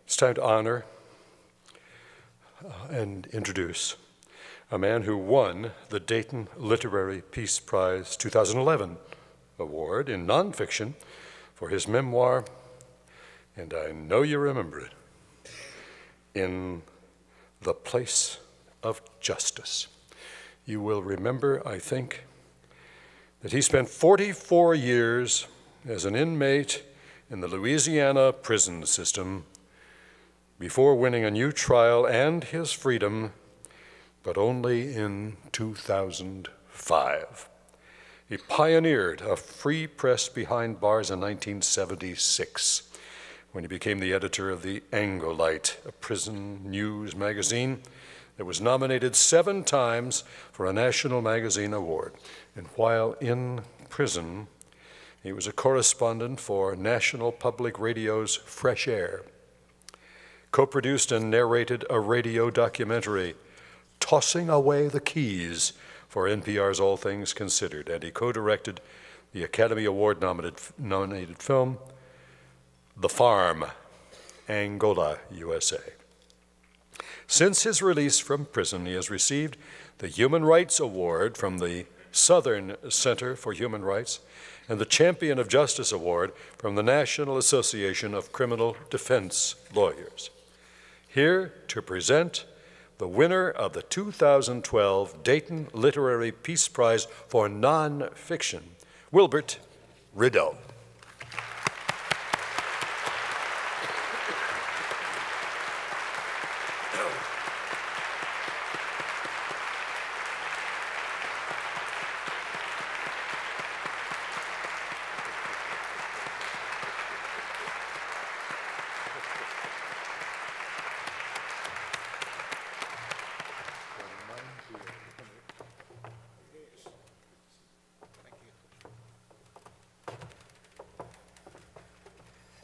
It's time to honor and introduce a man who won the Dayton Literary Peace Prize 2011 award in nonfiction for his memoir, and I know you remember it, In the Place of Justice. You will remember, I think, that he spent 44 years as an inmate in the Louisiana prison system before winning a new trial and his freedom, but only in 2005. He pioneered a free press behind bars in 1976 when he became the editor of the Angolite, a prison news magazine that was nominated 7 times for a National Magazine Award. And while in prison, he was a correspondent for National Public Radio's Fresh Air, co-produced and narrated a radio documentary, Tossing Away the Keys, for NPR's All Things Considered, and he co-directed the Academy Award-nominated film, The Farm, Angola, USA. Since his release from prison, he has received the Human Rights Award from the Southern Center for Human Rights and the Champion of Justice Award from the National Association of Criminal Defense Lawyers. Here to present the winner of the 2012 Dayton Literary Peace Prize for nonfiction, Wilbert Rideau.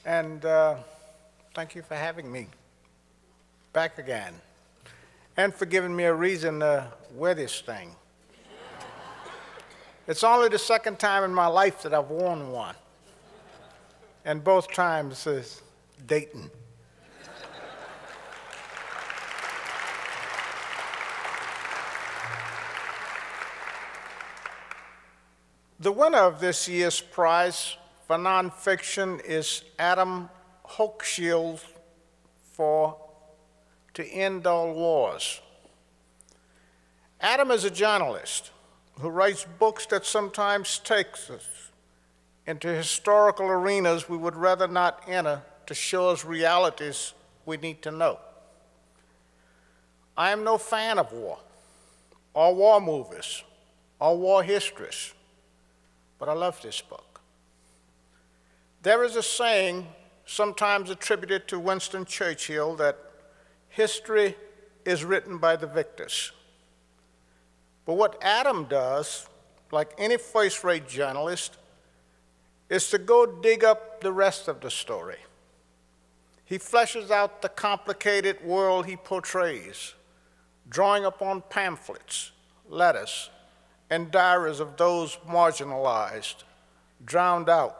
And thank you for having me back again, and for giving me a reason to wear this thing. It's only the second time in my life that I've worn one, and both times is Dayton. The winner of this year's prize for nonfiction is Adam Hochschild for To End All Wars. Adam is a journalist who writes books that sometimes takes us into historical arenas we would rather not enter to show us realities we need to know. I am no fan of war, or war movies, or war histories, but I love this book. There is a saying, sometimes attributed to Winston Churchill, that history is written by the victors. But what Adam does, like any first-rate journalist, is to go dig up the rest of the story. He fleshes out the complicated world he portrays, drawing upon pamphlets, letters, and diaries of those marginalized, drowned out,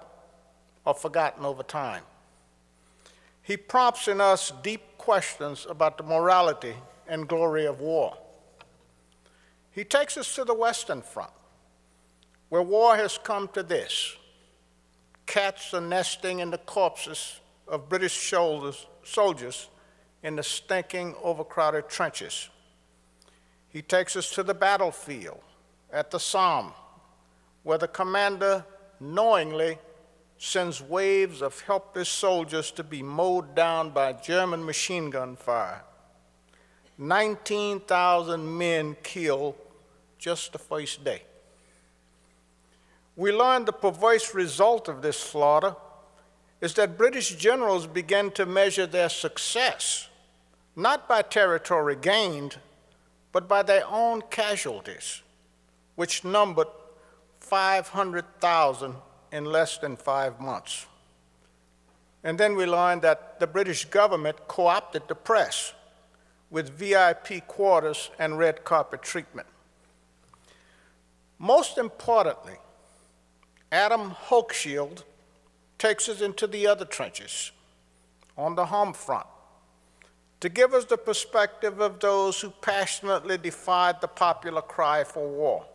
or forgotten over time. He prompts in us deep questions about the morality and glory of war. He takes us to the Western Front, where war has come to this. Cats are nesting in the corpses of British soldiers in the stinking, overcrowded trenches. He takes us to the battlefield at the Somme, where the commander knowingly sends waves of helpless soldiers to be mowed down by German machine gun fire. 19,000 men killed just the first day. We learned the perverse result of this slaughter is that British generals began to measure their success, not by territory gained, but by their own casualties, which numbered 500,000 in less than 5 months. And then we learned that the British government co-opted the press with VIP quarters and red carpet treatment. Most importantly, Adam Hochschild takes us into the other trenches, on the home front, to give us the perspective of those who passionately defied the popular cry for war.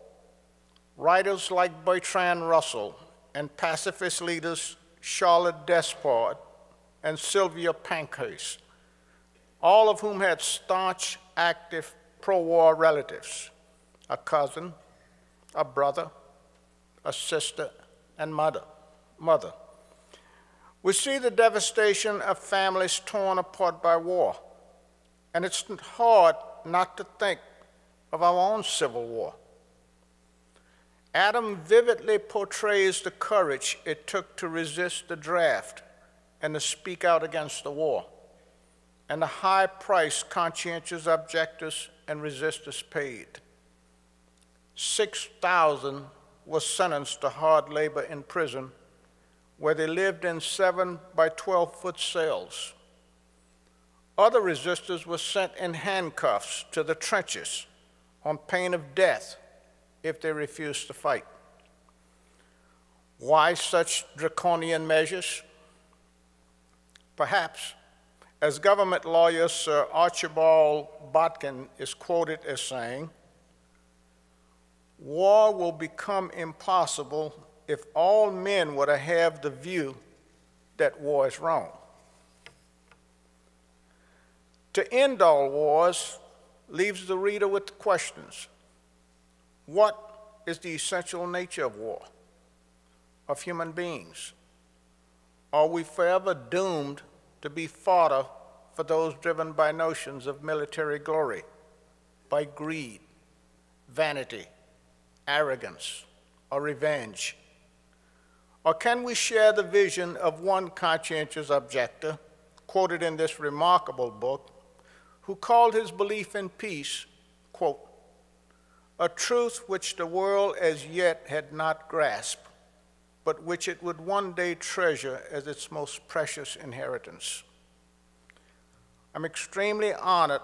Writers like Bertrand Russell and pacifist leaders Charlotte Despard and Sylvia Pankhurst, all of whom had staunch, active pro-war relatives, a cousin, a brother, a sister, and mother. We see the devastation of families torn apart by war, and it's hard not to think of our own Civil War. Adam vividly portrays the courage it took to resist the draft and to speak out against the war, and the high price conscientious objectors and resistors paid. 6,000 were sentenced to hard labor in prison, where they lived in 7 by 12-foot cells. Other resistors were sent in handcuffs to the trenches on pain of death if they refused to fight. Why such draconian measures? Perhaps, as government lawyer Sir Archibald Botkin is quoted as saying, war will become impossible if all men were to have the view that war is wrong. To end all wars leaves the reader with questions. What is the essential nature of war, of human beings? Are we forever doomed to be fodder for those driven by notions of military glory, by greed, vanity, arrogance, or revenge? Or can we share the vision of one conscientious objector, quoted in this remarkable book, who called his belief in peace, quote, a truth which the world as yet had not grasped, but which it would one day treasure as its most precious inheritance. I'm extremely honored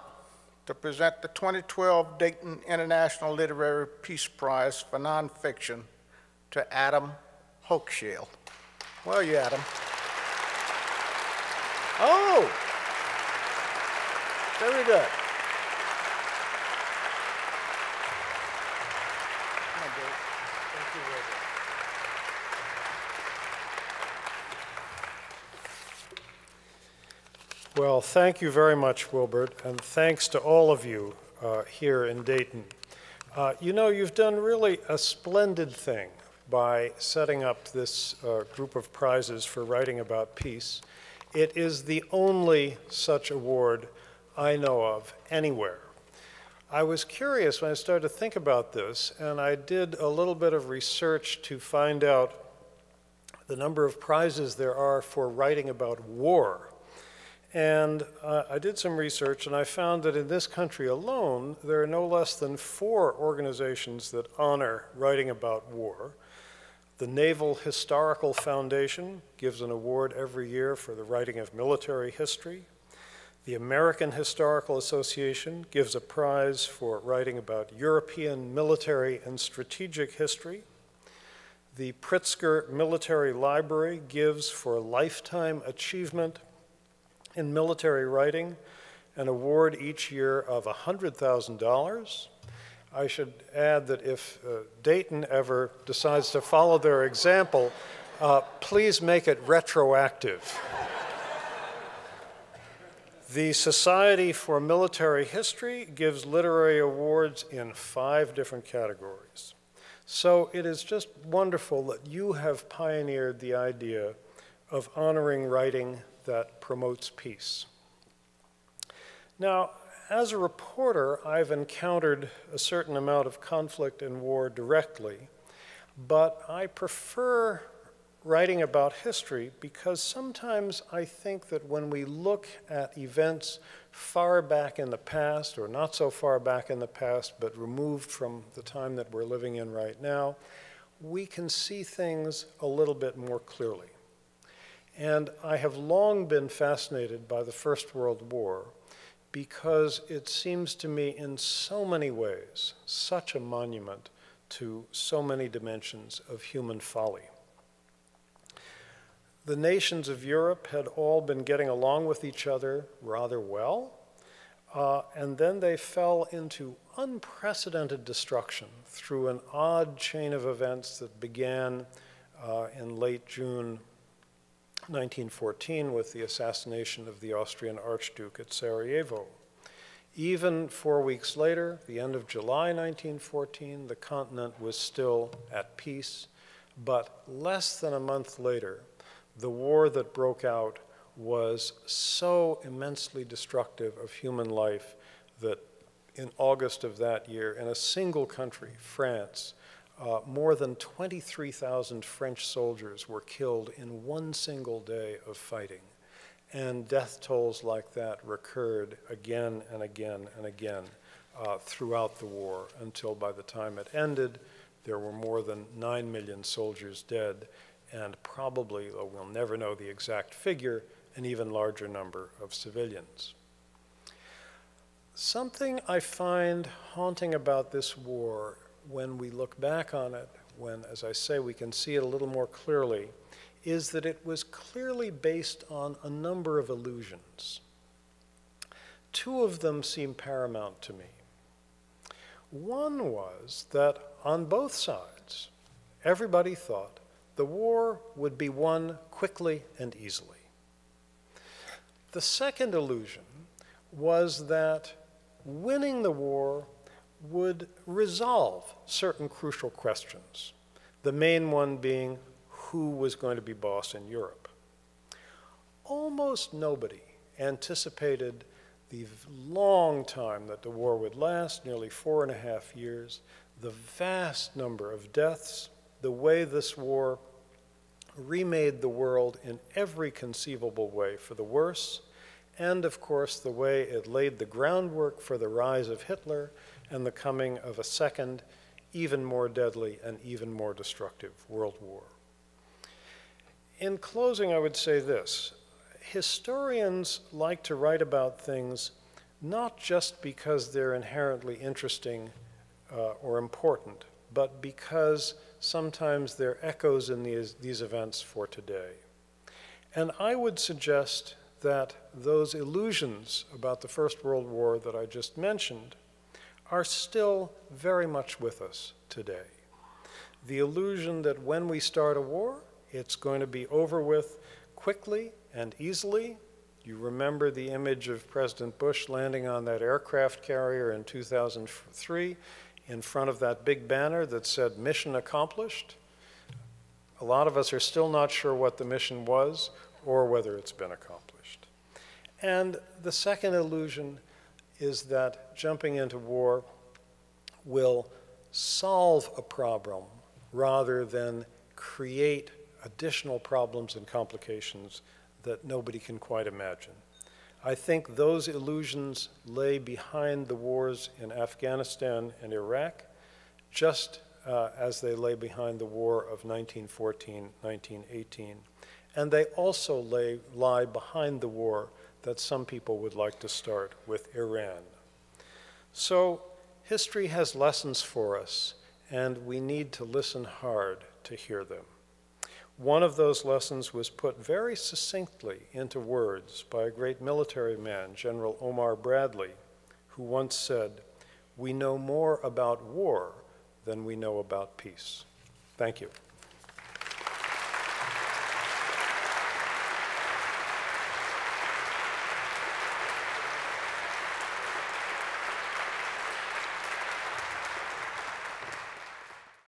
to present the 2012 Dayton International Literary Peace Prize for Nonfiction to Adam Hochschild. Where are you, Adam? Oh, very good. Thank you, Wilbert. Well, thank you very much, Wilbert, and thanks to all of you here in Dayton. You know, you've done really a splendid thing by setting up this group of prizes for writing about peace. It is the only such award I know of anywhere. I was curious when I started to think about this, and I did a little bit of research to find out the number of prizes there are for writing about war. And I did some research, and I found that in this country alone, there are no less than 4 organizations that honor writing about war. The Naval Historical Foundation gives an award every year for the writing of military history. The American Historical Association gives a prize for writing about European military and strategic history. The Pritzker Military Library gives for lifetime achievement in military writing an award each year of $100,000. I should add that if Dayton ever decides to follow their example, please make it retroactive. The Society for Military History gives literary awards in 5 different categories. So it is just wonderful that you have pioneered the idea of honoring writing that promotes peace. Now, as a reporter, I've encountered a certain amount of conflict and war directly, but I prefer writing about history because sometimes I think that when we look at events far back in the past, or not so far back in the past, but removed from the time that we're living in right now, we can see things a little bit more clearly. And I have long been fascinated by the First World War because it seems to me in so many ways such a monument to so many dimensions of human folly. The nations of Europe had all been getting along with each other rather well. And then they fell into unprecedented destruction through an odd chain of events that began in late June 1914 with the assassination of the Austrian Archduke at Sarajevo. Even 4 weeks later, the end of July 1914, the continent was still at peace. But less than a month later, the war that broke out was so immensely destructive of human life that in August of that year, in a single country, France, more than 23,000 French soldiers were killed in one single day of fighting. And death tolls like that recurred again and again and again throughout the war until by the time it ended, there were more than 9 million soldiers dead and probably, though we'll never know the exact figure, an even larger number of civilians. Something I find haunting about this war when we look back on it, when, as I say, we can see it a little more clearly, is that it was clearly based on a number of illusions. Two of them seem paramount to me. One was that on both sides, everybody thought the war would be won quickly and easily. The second illusion was that winning the war would resolve certain crucial questions, the main one being who was going to be boss in Europe. Almost nobody anticipated the long time that the war would last, nearly 4.5 years, the vast number of deaths, the way this war remade the world in every conceivable way for the worse, and of course the way it laid the groundwork for the rise of Hitler and the coming of a second, even more deadly and even more destructive world war. In closing, I would say this. Historians like to write about things not just because they're inherently interesting or important, but because sometimes they're echoes in these events for today. And I would suggest that those illusions about the First World War that I just mentioned are still very much with us today. The illusion that when we start a war, it's going to be over with quickly and easily. You remember the image of President Bush landing on that aircraft carrier in 2003 in front of that big banner that said mission accomplished. A lot of us are still not sure what the mission was or whether it's been accomplished. And the second illusion is that jumping into war will solve a problem rather than create additional problems and complications that nobody can quite imagine. I think those illusions lay behind the wars in Afghanistan and Iraq, just as they lay behind the war of 1914, 1918. And they also lie behind the war that some people would like to start with Iran. So history has lessons for us, and we need to listen hard to hear them. One of those lessons was put very succinctly into words by a great military man, General Omar Bradley, who once said, "We know more about war than we know about peace." Thank you.